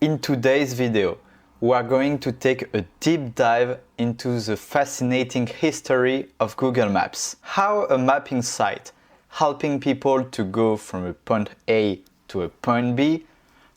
In today's video, we are going to take a deep dive into the fascinating history of Google Maps. How a mapping site helping people to go from a point A to a point B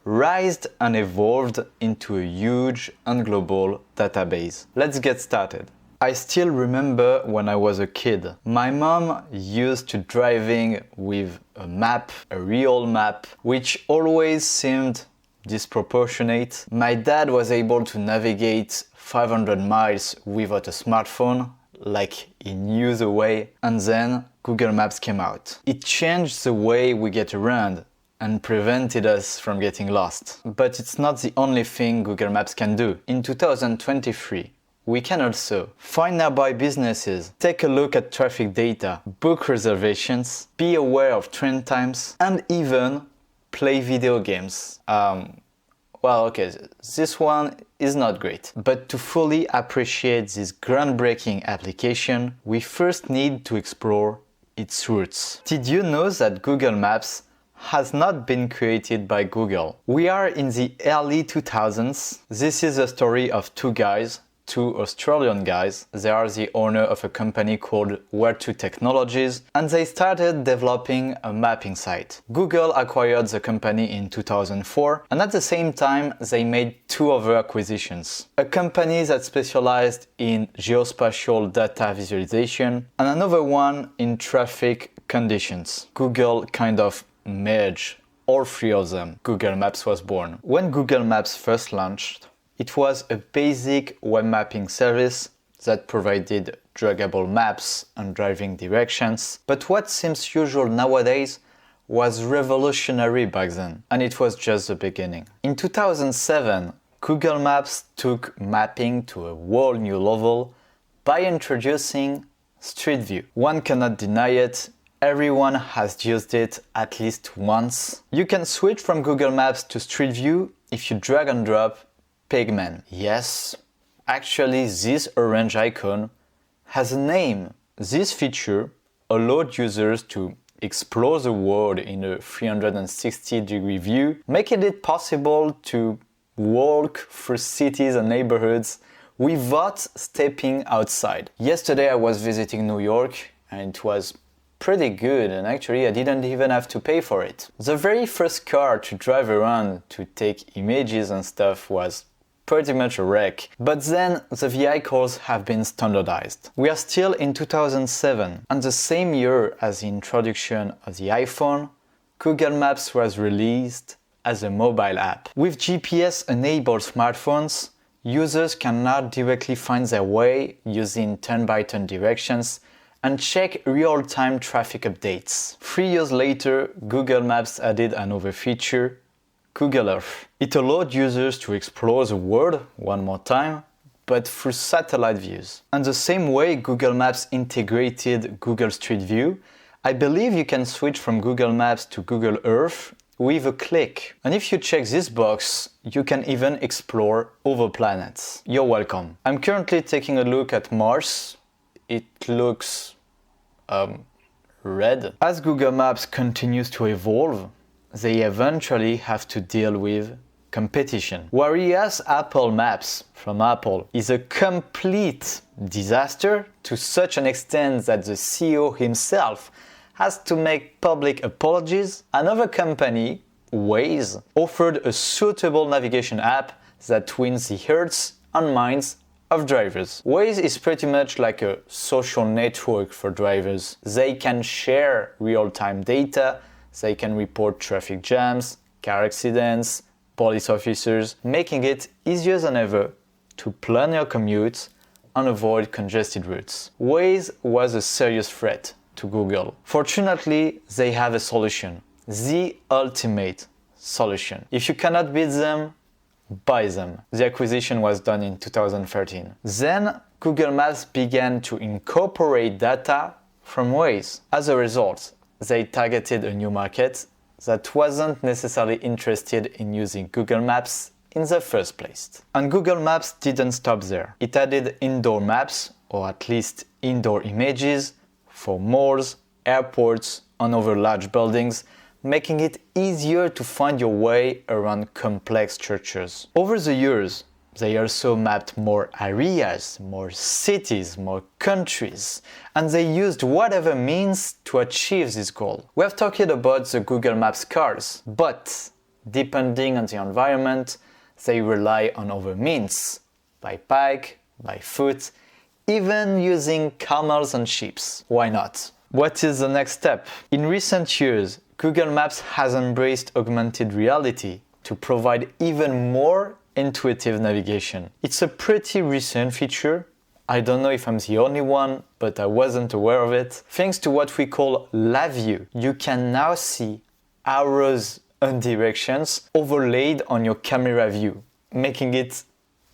rised and evolved into a huge and global database. Let's get started. I still remember when I was a kid. My mom used to driving with a map, a real map, which always seemed disproportionate. My dad was able to navigate 500 miles without a smartphone, like he knew the way, and then Google Maps came out. It changed the way we get around and prevented us from getting lost. But it's not the only thing Google Maps can do. In 2023, we can also find nearby businesses, take a look at traffic data, book reservations, be aware of train times, and even play video games. This one is not great. But to fully appreciate this groundbreaking application, we first need to explore its roots. Did you know that Google Maps has not been created by Google? We are in the early 2000s. This is a story of two Australian guys. They are the owner of a company called Where2 Technologies, and they started developing a mapping site. Google acquired the company in 2004, and at the same time they made two other acquisitions. A company that specialized in geospatial data visualization and another one in traffic conditions. Google kind of merged all three of them. Google Maps was born. When Google Maps first launched, it was a basic web mapping service that provided draggable maps and driving directions. But what seems usual nowadays was revolutionary back then, and it was just the beginning. In 2007, Google Maps took mapping to a whole new level by introducing Street View. One cannot deny it. Everyone has used it at least once. You can switch from Google Maps to Street View if you drag and drop Pigman. Yes, actually this orange icon has a name. This feature allowed users to explore the world in a 360-degree view, making it possible to walk through cities and neighborhoods without stepping outside. Yesterday I was visiting New York and it was pretty good, and actually I didn't even have to pay for it. The very first car to drive around to take images and stuff was pretty much a wreck, but then the vehicles have been standardized. We are still in 2007, and the same year as the introduction of the iPhone, Google Maps was released as a mobile app. With GPS-enabled smartphones, users can now directly find their way using turn-by-turn directions and check real-time traffic updates. 3 years later, Google Maps added another feature, Google Earth. It allowed users to explore the world one more time, but through satellite views. And the same way Google Maps integrated Google Street View, I believe you can switch from Google Maps to Google Earth with a click. And if you check this box, you can even explore other planets. You're welcome. I'm currently taking a look at Mars. It looks red. As Google Maps continues to evolve, they eventually have to deal with competition. Whereas Apple Maps from Apple is a complete disaster to such an extent that the CEO himself has to make public apologies, another company, Waze, offered a suitable navigation app that wins the hearts and minds of drivers. Waze is pretty much like a social network for drivers. They can share real-time data. They can report traffic jams, car accidents, police officers, making it easier than ever to plan your commute and avoid congested routes. Waze was a serious threat to Google. Fortunately, they have a solution, the ultimate solution. If you cannot beat them, buy them. The acquisition was done in 2013. Then Google Maps began to incorporate data from Waze. As a result, they targeted a new market that wasn't necessarily interested in using Google Maps in the first place. And Google Maps didn't stop there. It added indoor maps, or at least indoor images, for malls, airports, and other large buildings, making it easier to find your way around complex structures. Over the years, they also mapped more areas, more cities, more countries, and they used whatever means to achieve this goal. We have talked about the Google Maps cars, but depending on the environment, they rely on other means, by bike, by foot, even using camels and sheep. Why not? What is the next step? In recent years, Google Maps has embraced augmented reality to provide even more intuitive navigation. It's a pretty recent feature. I don't know if I'm the only one, but I wasn't aware of it. Thanks to what we call Live View, you can now see arrows and directions overlaid on your camera view, making it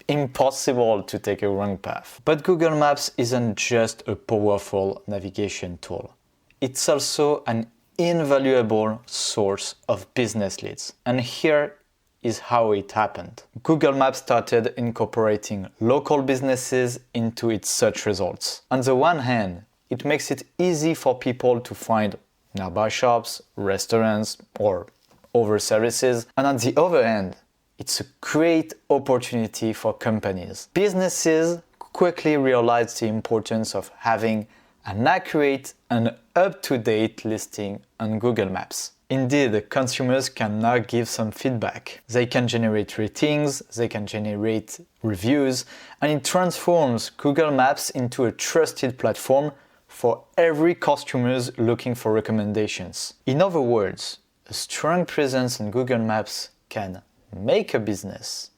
impossible to take a wrong path. But Google Maps isn't just a powerful navigation tool. It's also an invaluable source of business leads. And here is how it happened. Google Maps started incorporating local businesses into its search results. On the one hand, it makes it easy for people to find nearby shops, restaurants, or other services. And on the other hand, it's a great opportunity for companies. Businesses quickly realized the importance of having an accurate and up-to-date listing on Google Maps. Indeed, consumers can now give some feedback. They can generate ratings, they can generate reviews, and it transforms Google Maps into a trusted platform for every customer looking for recommendations. In other words, a strong presence in Google Maps can make a business,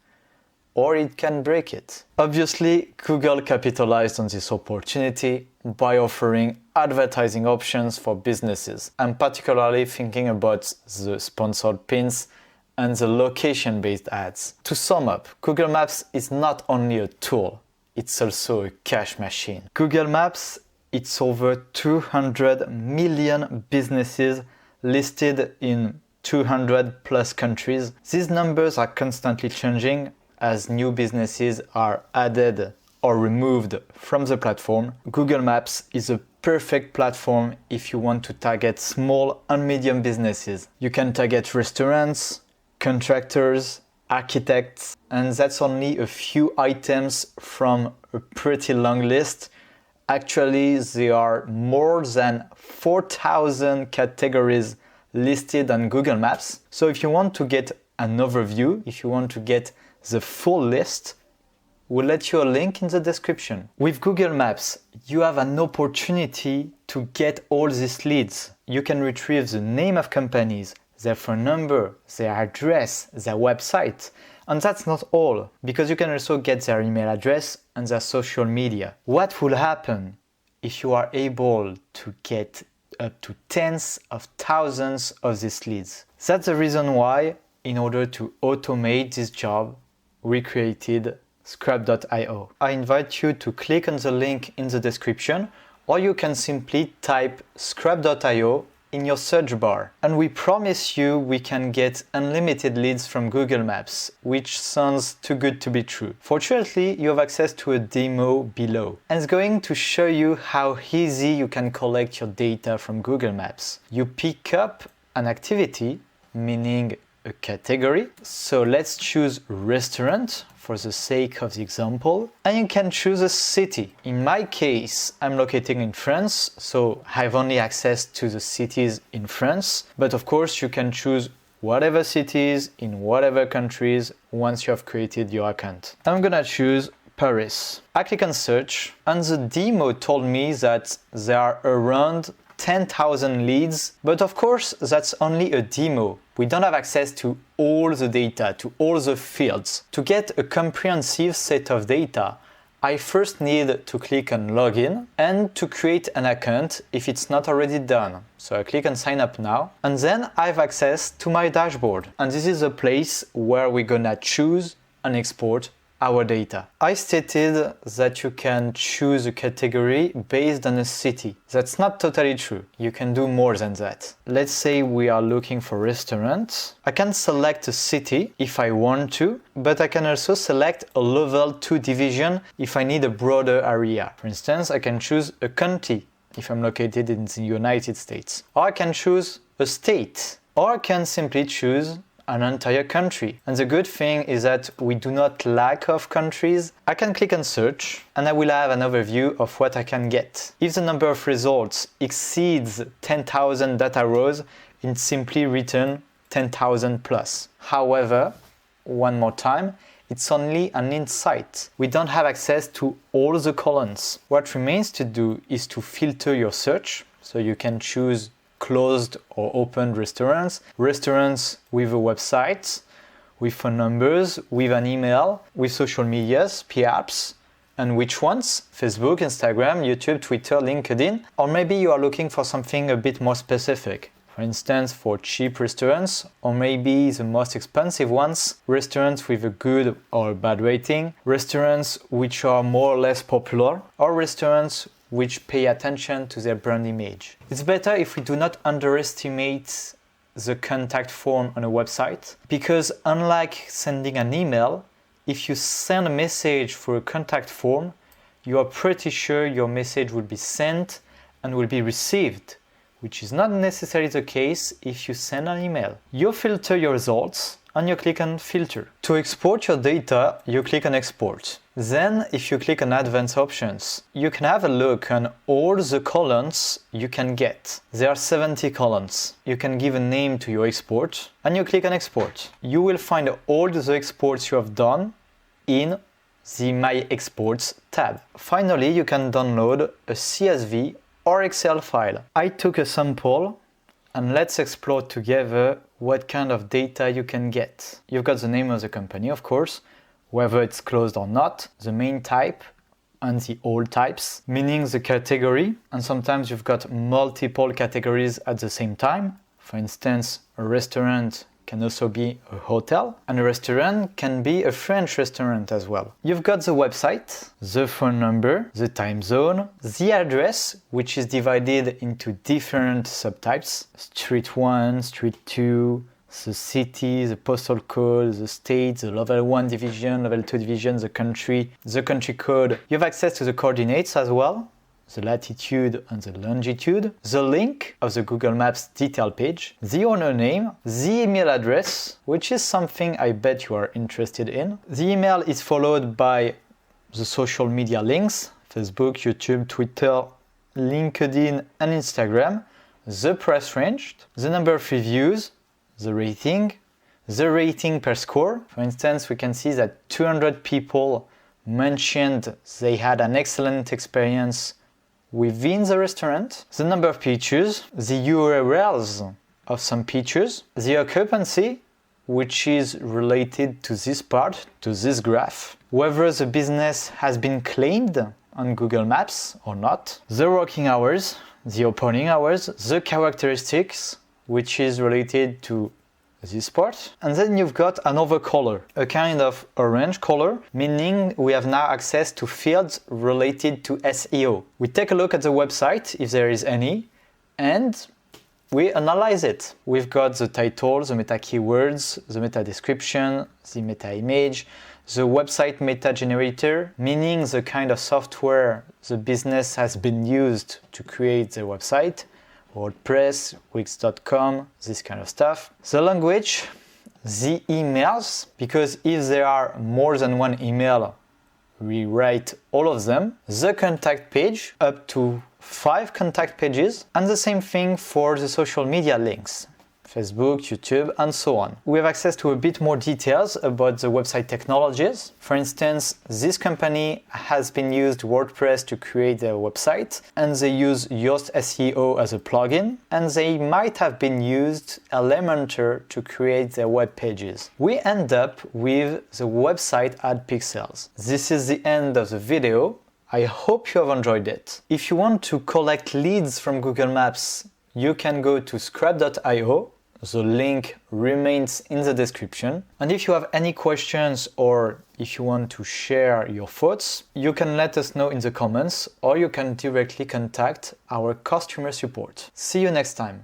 or it can break it. Obviously, Google capitalized on this opportunity by offering advertising options for businesses. I'm particularly thinking about the sponsored pins and the location-based ads. To sum up, Google Maps is not only a tool, it's also a cash machine. Google Maps, it's over 200 million businesses listed in 200 plus countries. These numbers are constantly changing as new businesses are added or removed from the platform. Google Maps is a perfect platform if you want to target small and medium businesses. You can target restaurants, contractors, architects, and that's only a few items from a pretty long list. Actually, there are more than 4,000 categories listed on Google Maps. So if you want to get an overview, if you want to get the full list, we'll let you a link in the description. With Google Maps, you have an opportunity to get all these leads. You can retrieve the name of companies, their phone number, their address, their website. And that's not all, because you can also get their email address and their social media. What will happen if you are able to get up to tens of thousands of these leads? That's the reason why, in order to automate this job, we created Scrap.io. I invite you to click on the link in the description, or you can simply type Scrap.io in your search bar. And we promise you we can get unlimited leads from Google Maps, which sounds too good to be true. Fortunately, you have access to a demo below. And it's going to show you how easy you can collect your data from Google Maps. You pick up an activity, meaning a category. So let's choose restaurant for the sake of the example, and you can choose a city. In my case, I'm located in France, so I have only access to the cities in France, but of course you can choose whatever cities in whatever countries once you have created your account. I'm gonna choose Paris. I click on search, and the demo told me that there are around 10,000 leads, but of course that's only a demo. We don't have access to all the data, to all the fields. To get a comprehensive set of data, I first need to click on login and to create an account if it's not already done. So I click on sign up now, and then I have access to my dashboard. And this is a place where we're gonna choose and export our data. I stated that you can choose a category based on a city. That's not totally true. You can do more than that. Let's say we are looking for restaurants. I can select a city if I want to, but I can also select a level 2 division if I need a broader area. For instance, I can choose a county if I'm located in the United States. Or I can choose a state or I can simply choose an entire country. And the good thing is that we do not lack of countries. I can click on search and I will have an overview of what I can get. If the number of results exceeds 10,000 data rows, it simply return 10,000 plus. However, one more time, it's only an insight. We don't have access to all the columns. What remains to do is to filter your search, so you can choose closed or open restaurants, restaurants with a website, with phone numbers, with an email, with social medias, perhaps, and which ones? Facebook, Instagram, YouTube, Twitter, LinkedIn, or maybe you are looking for something a bit more specific. For instance, for cheap restaurants, or maybe the most expensive ones, restaurants with a good or a bad rating, restaurants which are more or less popular, or restaurants which pay attention to their brand image. It's better if we do not underestimate the contact form on a website, because unlike sending an email, if you send a message through a contact form, you are pretty sure your message will be sent and will be received, which is not necessarily the case if you send an email. You filter your results and you click on filter. To export your data, you click on export. Then, if you click on advanced options, you can have a look on all the columns you can get. There are 70 columns. You can give a name to your export and you click on export. You will find all the exports you have done in the My Exports tab. Finally, you can download a CSV or Excel file. I took a sample and let's explore together what kind of data you can get. You've got the name of the company, of course, whether it's closed or not, the main type and the all types, meaning the category, and sometimes you've got multiple categories at the same time. For instance, a restaurant can also be a hotel, and a restaurant can be a French restaurant as well. You've got the website, the phone number, the time zone, the address, which is divided into different subtypes, street 1, street 2, the city, the postal code, the state, the level 1 division, level 2 division, the country code. You have access to the coordinates as well, the latitude and the longitude, the link of the Google Maps detail page, the owner name, the email address, which is something I bet you are interested in. The email is followed by the social media links, Facebook, YouTube, Twitter, LinkedIn and Instagram, the price range, the number of reviews, the rating per score. For instance, we can see that 200 people mentioned they had an excellent experience within the restaurant, the number of pictures, the URLs of some pictures, the occupancy, which is related to this part, to this graph, whether the business has been claimed on Google Maps or not, the working hours, the opening hours, the characteristics, which is related to this part. And then you've got another color, a kind of orange color, meaning we have now access to fields related to SEO. We take a look at the website, if there is any, and we analyze it. We've got the title, the meta keywords, the meta description, the meta image, the website meta generator, meaning the kind of software the business has been used to create the website, WordPress, Wix.com, this kind of stuff. The language, the emails, because if there are more than one email, we write all of them. The contact page, up to 5 contact pages, and the same thing for the social media links. Facebook, YouTube, and so on. We have access to a bit more details about the website technologies. For instance, this company has been used WordPress to create their website, and they use Yoast SEO as a plugin, and they might have been used Elementor to create their web pages. We end up with the website ad pixels. This is the end of the video. I hope you have enjoyed it. If you want to collect leads from Google Maps, you can go to scrap.io. The link remains in the description. And if you have any questions or if you want to share your thoughts, you can let us know in the comments or you can directly contact our customer support. See you next time.